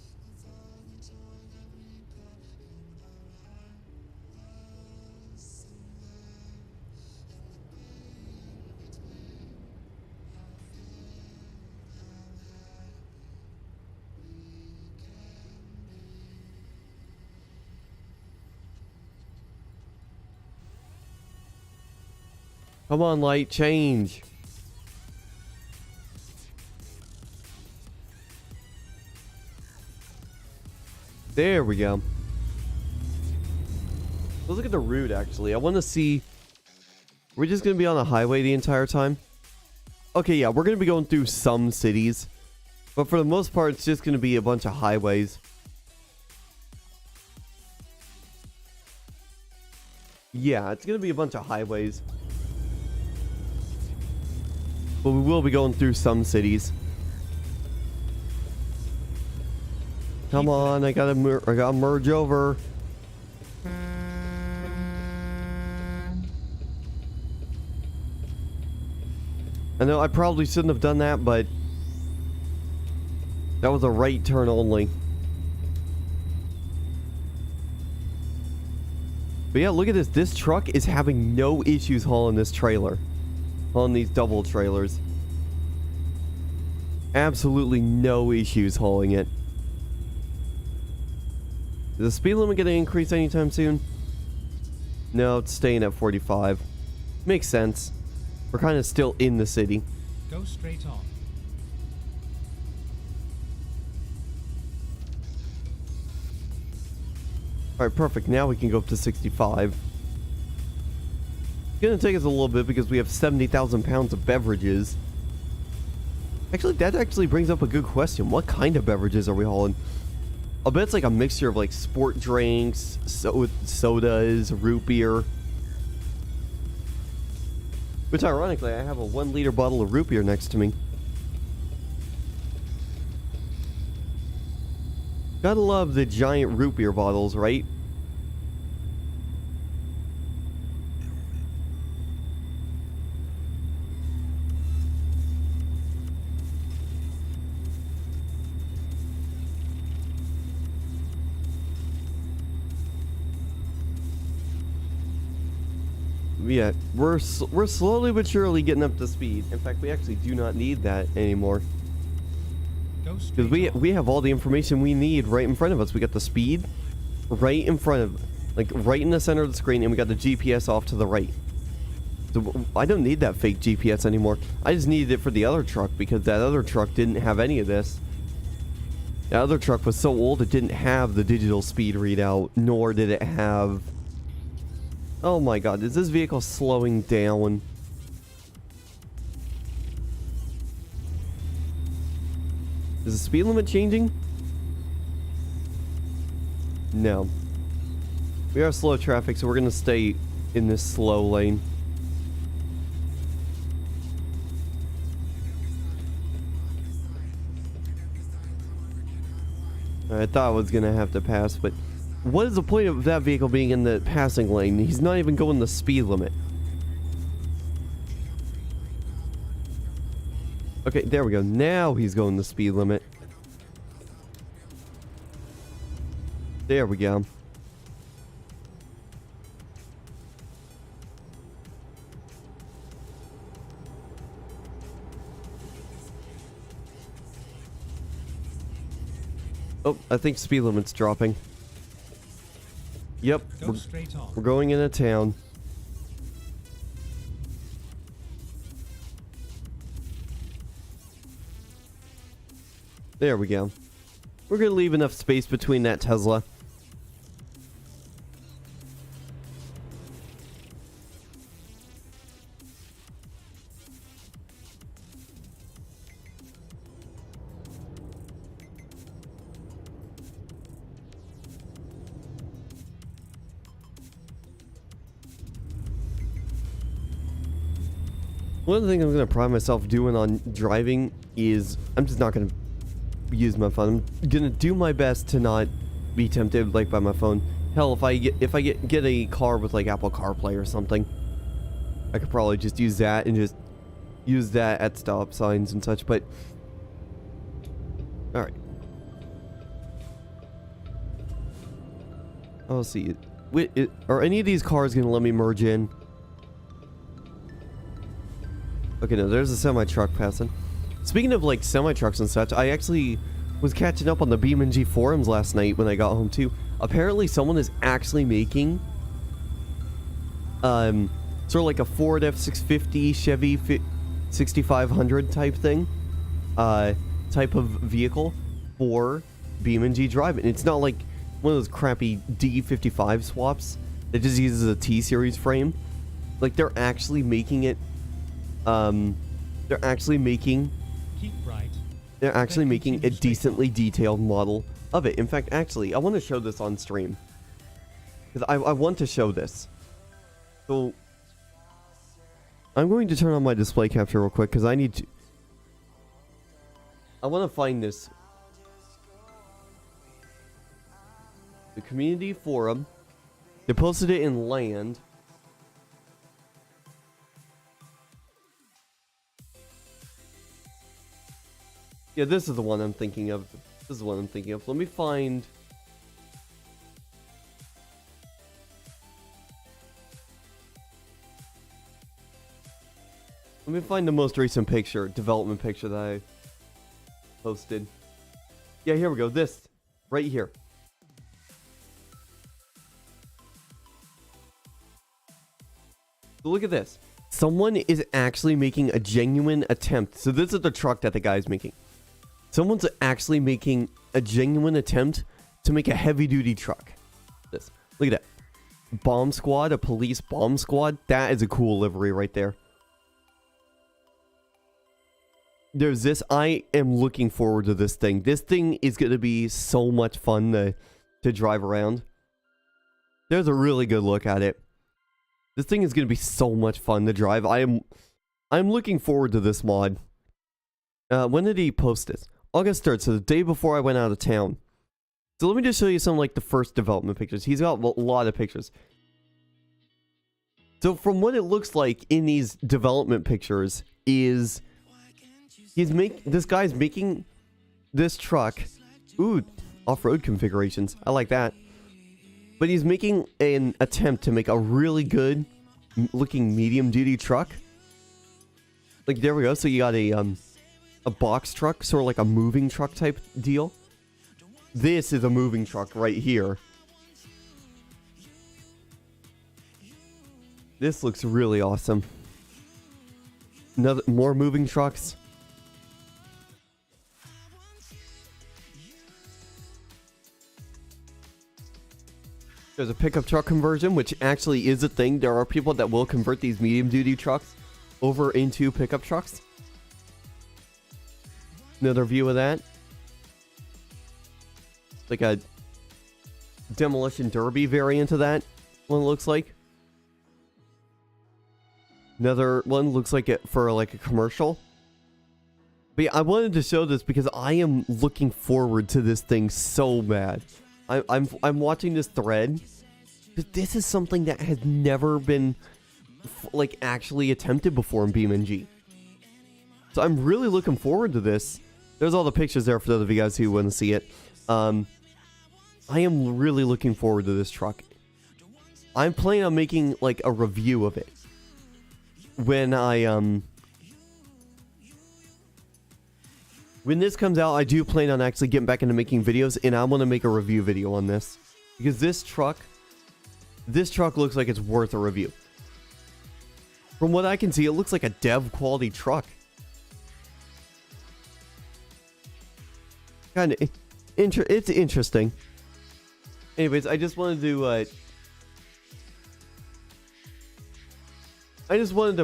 Come on, light, change. There we go. Let's look at the route, actually. I want to see... We're just going to be on a highway the entire time? Okay, yeah, we're going to be going through some cities. But for the most part, it's just going to be a bunch of highways. Yeah, it's going to be a bunch of highways. But we will be going through some cities. Come on, I gotta merge over. I know I probably shouldn't have done that, but that was a right turn only. But yeah, look at this. This truck is having no issues hauling this trailer. Hauling these double trailers. Absolutely no issues hauling it. Is the speed limit going to increase anytime soon? No, it's staying at 45. Makes sense. We're kind of still in the city. Go straight on. Alright, perfect. Now we can go up to 65. It's going to take us a little bit because we have 70,000 pounds of beverages. Actually, that actually brings up a good question. What kind of beverages are we hauling? I'll bet it's like a mixture of like sport drinks, sodas, root beer. Which ironically, I have a 1 liter bottle of root beer next to me. Gotta love the giant root beer bottles, right? Yeah, we're slowly but surely getting up to speed. In fact, we actually do not need that anymore. Because we have all the information we need right in front of us. We got the speed right in front of, like right in the center of the screen, and we got the GPS off to the right. So I don't need that fake GPS anymore. I just needed it for the other truck because that other truck didn't have any of this. That other truck was so old it didn't have the digital speed readout, nor did it have... Oh my god, is this vehicle slowing down? Is the speed limit changing? No. We are slow traffic, so we're gonna stay in this slow lane. I thought I was gonna have to pass, but what is the point of that vehicle being in the passing lane? He's not even going the speed limit. Okay, there we go. Now he's going the speed limit. There we go. Oh, I think speed limit's dropping. Yep, we're going into town. There we go. We're gonna leave enough space between that Tesla. One of the things I'm going to pride myself doing on driving is I'm just not going to use my phone. I'm going to do my best to not be tempted like by my phone. Hell, if I get a car with like Apple CarPlay or something, I could probably just use that and just use that at stop signs and such, but all right. I'll see. Are any of these cars going to let me merge in? Okay, no, there's a semi-truck passing. Speaking of, like, semi-trucks and such, I actually was catching up on the BeamNG forums last night when I got home, too. Apparently, someone is actually making, sort of like a Ford F650, Chevy 6500 type thing, type of vehicle for BeamNG Drive. And it's not like one of those crappy D55 swaps that just uses a T-Series frame. Like, they're actually making it, they're actually making a decently detailed model of it. In fact, actually, I want to show this on stream. Because I want to show this. So, I'm going to turn on my display capture real quick, because I need to... I want to find this. The community forum. They posted it in Land. Yeah, this is the one I'm thinking of. This is the one I'm thinking of. Let me find... Let me find the most recent picture, development picture that I posted. Yeah, here we go. This. Right here. So look at this. Someone is actually making a genuine attempt. So this is the truck that the guy's making. Someone's actually making a genuine attempt to make a heavy-duty truck. This. Look at that. Bomb squad, a police bomb squad. That is a cool livery right there. There's this. I am looking forward to this thing. This thing is going to be so much fun to drive around. There's a really good look at it. This thing is going to be so much fun to drive. I'm looking forward to this mod. When did he post this? August 3rd, so the day before I went out of town. So let me just show you some, like, the first development pictures. He's got a lot of pictures. So from what it looks like in these development pictures is... This guy's making this truck. Ooh, off-road configurations. I like that. But he's making an attempt to make a really good looking medium-duty truck. Like, there we go. So you got a box truck, sort of like a moving truck type deal. This is a moving truck right here. This looks really awesome. More moving trucks. There's a pickup truck conversion, which actually is a thing. There are people that will convert these medium-duty trucks over into pickup trucks. Another view of that. Like a demolition derby variant of that one looks like. Another one looks like it for like a commercial. But yeah, I wanted to show this because I am looking forward to this thing so bad. I'm watching this thread. This is something that has never been like actually attempted before in BeamNG. So I'm really looking forward to this. There's all the pictures there for those of you guys who want to see it. I am really looking forward to this truck. I'm planning on making like a review of it when when this comes out. I do plan on actually getting back into making videos, and I want to make a review video on this because this truck looks like it's worth a review. From what I can see, it looks like a dev quality truck. Kind of, it's interesting. Anyways, I just wanted to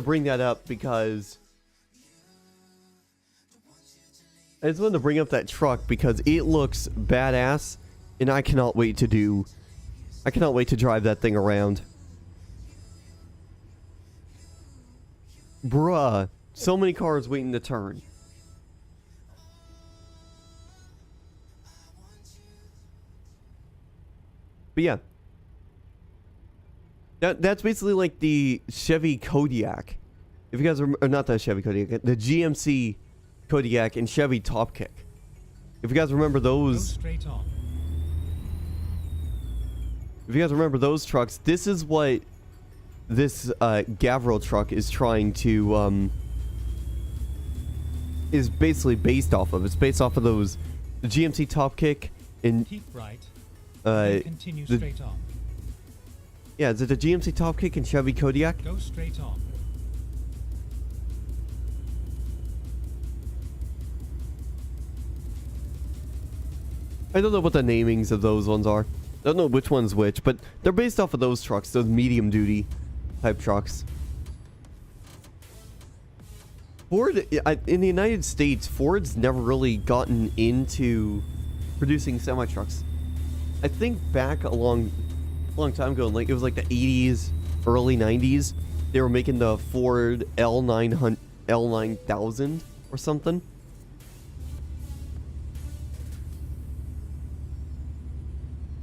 bring that up because I just wanted to bring up that truck because it looks badass, and I cannot wait to drive that thing around. Bruh, so many cars waiting to turn. But yeah. That's basically like the Chevy Kodiak. If you guys are not the Chevy Kodiak, the GMC Kodiak and Chevy Top Kick. If you guys remember those, Straight on. if you guys remember those trucks, this is what this Gavril truck is trying to is basically based off of. It's based off of those, the GMC Top Kick and Keep right. Then continue the straight on. Yeah, is it a GMC Top Kick and Chevy Kodiak? Go straight on. I don't know what the namings of those ones are. I don't know which one's which, but they're based off of those trucks, those medium duty type trucks. Ford, in the United States, Ford's never really gotten into producing semi-trucks. I think back a long time ago, like it was like the 80s, early 90s, they were making the Ford L9000 or something.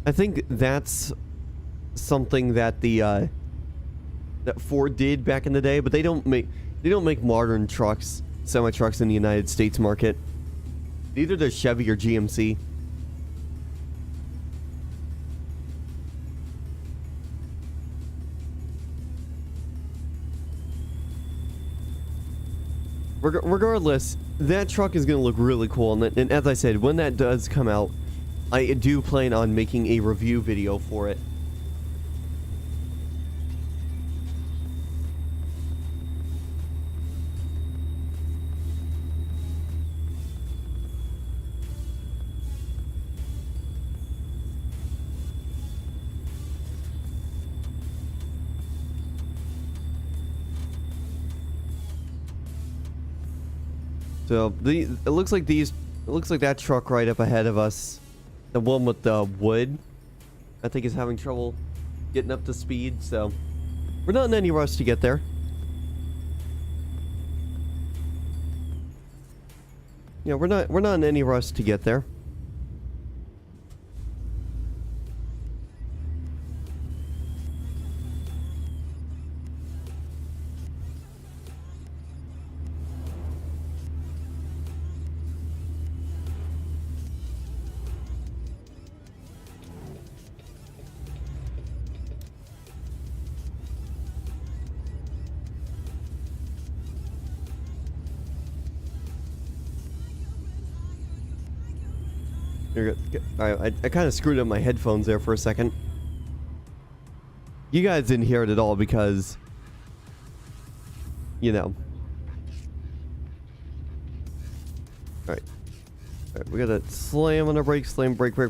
I think that's something that that Ford did back in the day, but they don't make modern trucks, semi trucks in the United States market. Either they're Chevy or GMC. Regardless, that truck is going to look really cool, and as I said, when that does come out, I do plan on making a review video for it. So it looks like that truck right up ahead of us, the one with the wood, I think is having trouble getting up to speed. So we're not in any rush to get there. Yeah, we're not in any rush to get there. Alright, I kind of screwed up my headphones there for a second. You guys didn't hear it at all because, you know. Alright, we gotta slam on our brakes, slam, brake. I'm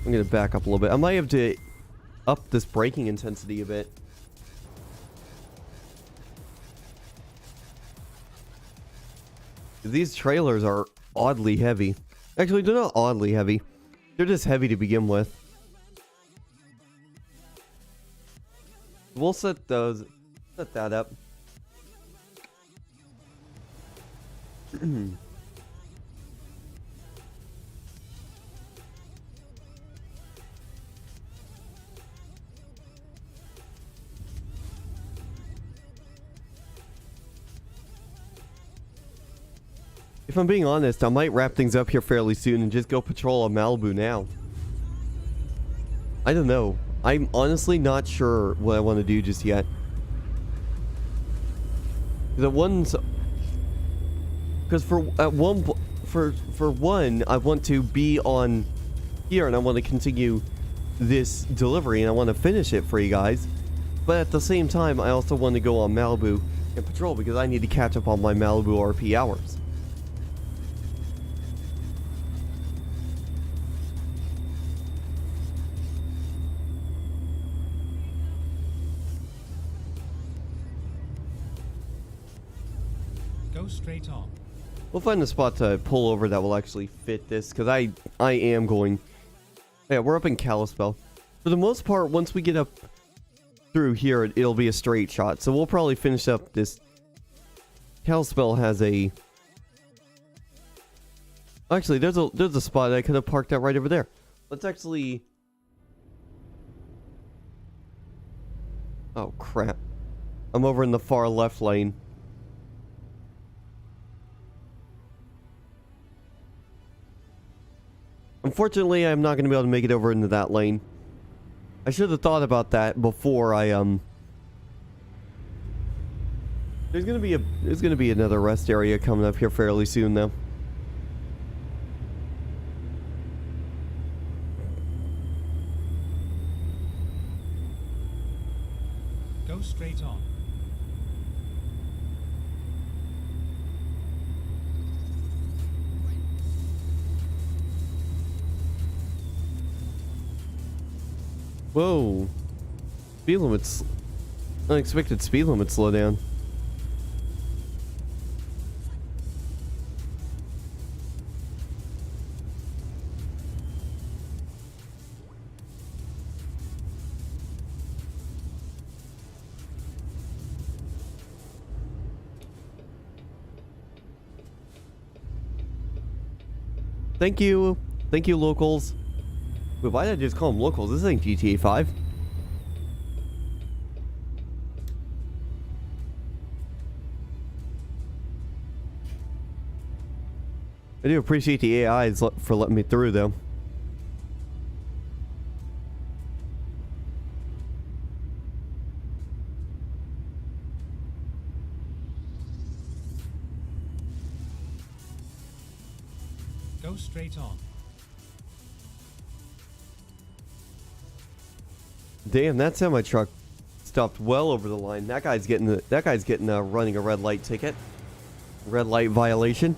gonna back up a little bit. I might have to up this braking intensity a bit. These trailers are oddly heavy. Actually, they're not oddly heavy. They're just heavy to begin with. We'll set that up. If I'm being honest, I might wrap things up here fairly soon and just go patrol a Malibu now. I don't know. I'm honestly not sure what I want to do just yet. Because for one, I want to be on here and I want to continue this delivery and I want to finish it for you guys. But at the same time, I also want to go on Malibu and patrol because I need to catch up on my Malibu RP hours. Go straight on. We'll find a spot to pull over that will actually fit this, because I am going... Yeah, we're up in Kalispell. For the most part, once we get up through here, it'll be a straight shot. So we'll probably finish up this... Kalispell has a... Actually, there's a spot I could have parked out right over there. Let's actually... Oh, crap. I'm over in the far left lane. Unfortunately, I'm not going to be able to make it over into that lane. I should have thought about that before I, There's going to be another rest area coming up here fairly soon, though. Go straight on. Whoa. Speed limits. Unexpected speed limit slow down. Thank you. Thank you, locals. Wait, why did I just call them locals? This ain't GTA 5. I do appreciate the AIs for letting me through, though. Go straight on. Damn, that semi truck stopped well over the line. That guy's getting running a red light ticket. Red light violation.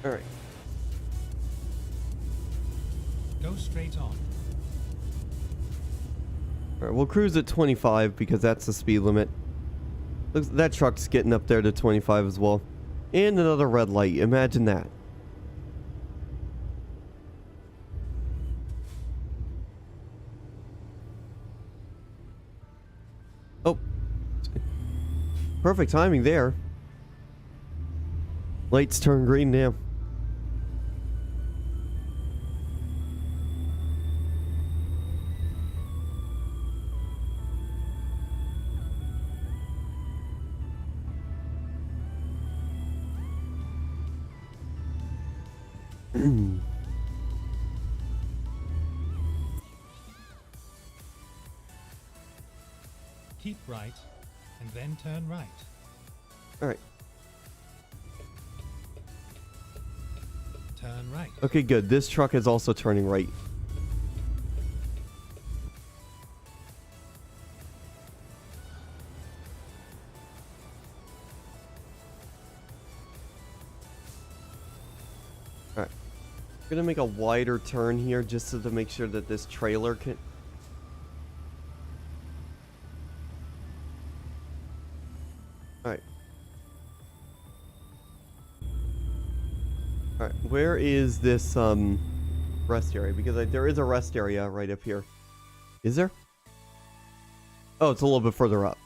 All right. Go straight on. All right, we'll cruise at 25 because that's the speed limit. Looks that truck's getting up there to 25 as well. And another red light. Imagine that. Oh. Perfect timing there. Lights turn green now. Keep right, and then turn right. All right. Turn right. Okay, good. This truck is also turning right. All right. I'm gonna make a wider turn here just so to make sure that this trailer can. Alright. Alright, where is this rest area? Because there is a rest area right up here. Is there? Oh, it's a little bit further up.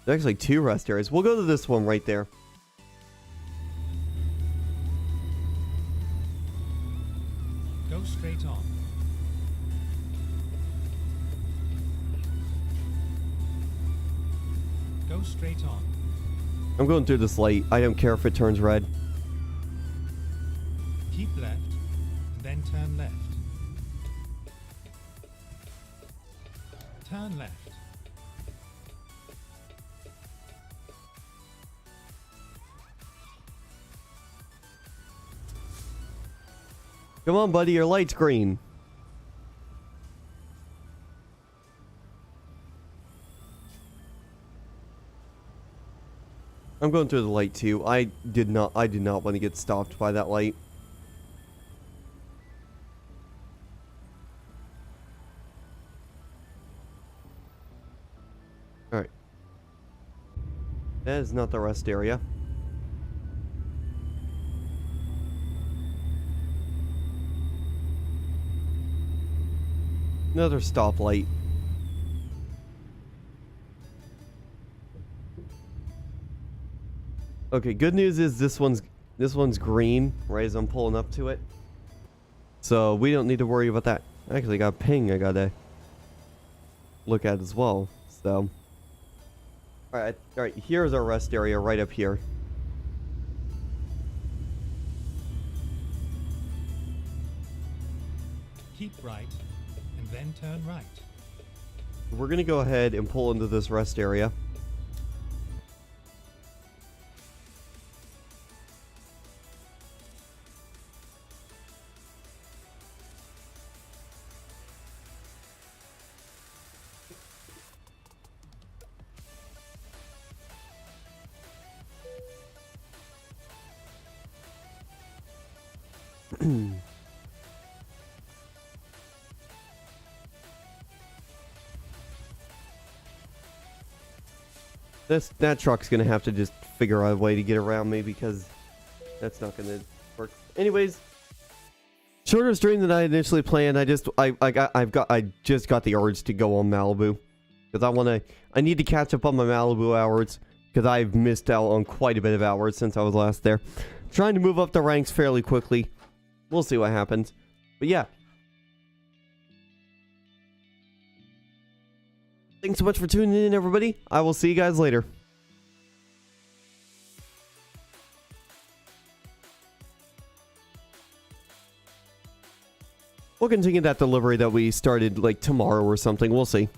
There's actually two rest areas. We'll go to this one right there. Go straight on. Go straight on. I'm going through this light. I don't care if it turns red. Keep left, then turn left. Turn left. Come on, buddy. Your light's green. I'm going through the light too. I did not want to get stopped by that light. Alright. That is not the rest area. Another stoplight. Okay, good news is this one's green, right as I'm pulling up to it. So we don't need to worry about that. I actually got a ping I gotta look at as well. So alright, here's our rest area right up here. Keep right, and then turn right. We're going to go ahead and pull into this rest area. That truck's gonna have to just figure out a way to get around me because that's not gonna work. Anyways, shorter stream than I initially planned. I just got the urge to go on Malibu because I need to catch up on my Malibu hours because I've missed out on quite a bit of hours since I was last there. Trying to move up the ranks fairly quickly. We'll see what happens. But yeah. Thanks so much for tuning in, everybody. I will see you guys later. We'll continue that delivery that we started like tomorrow or something. We'll see.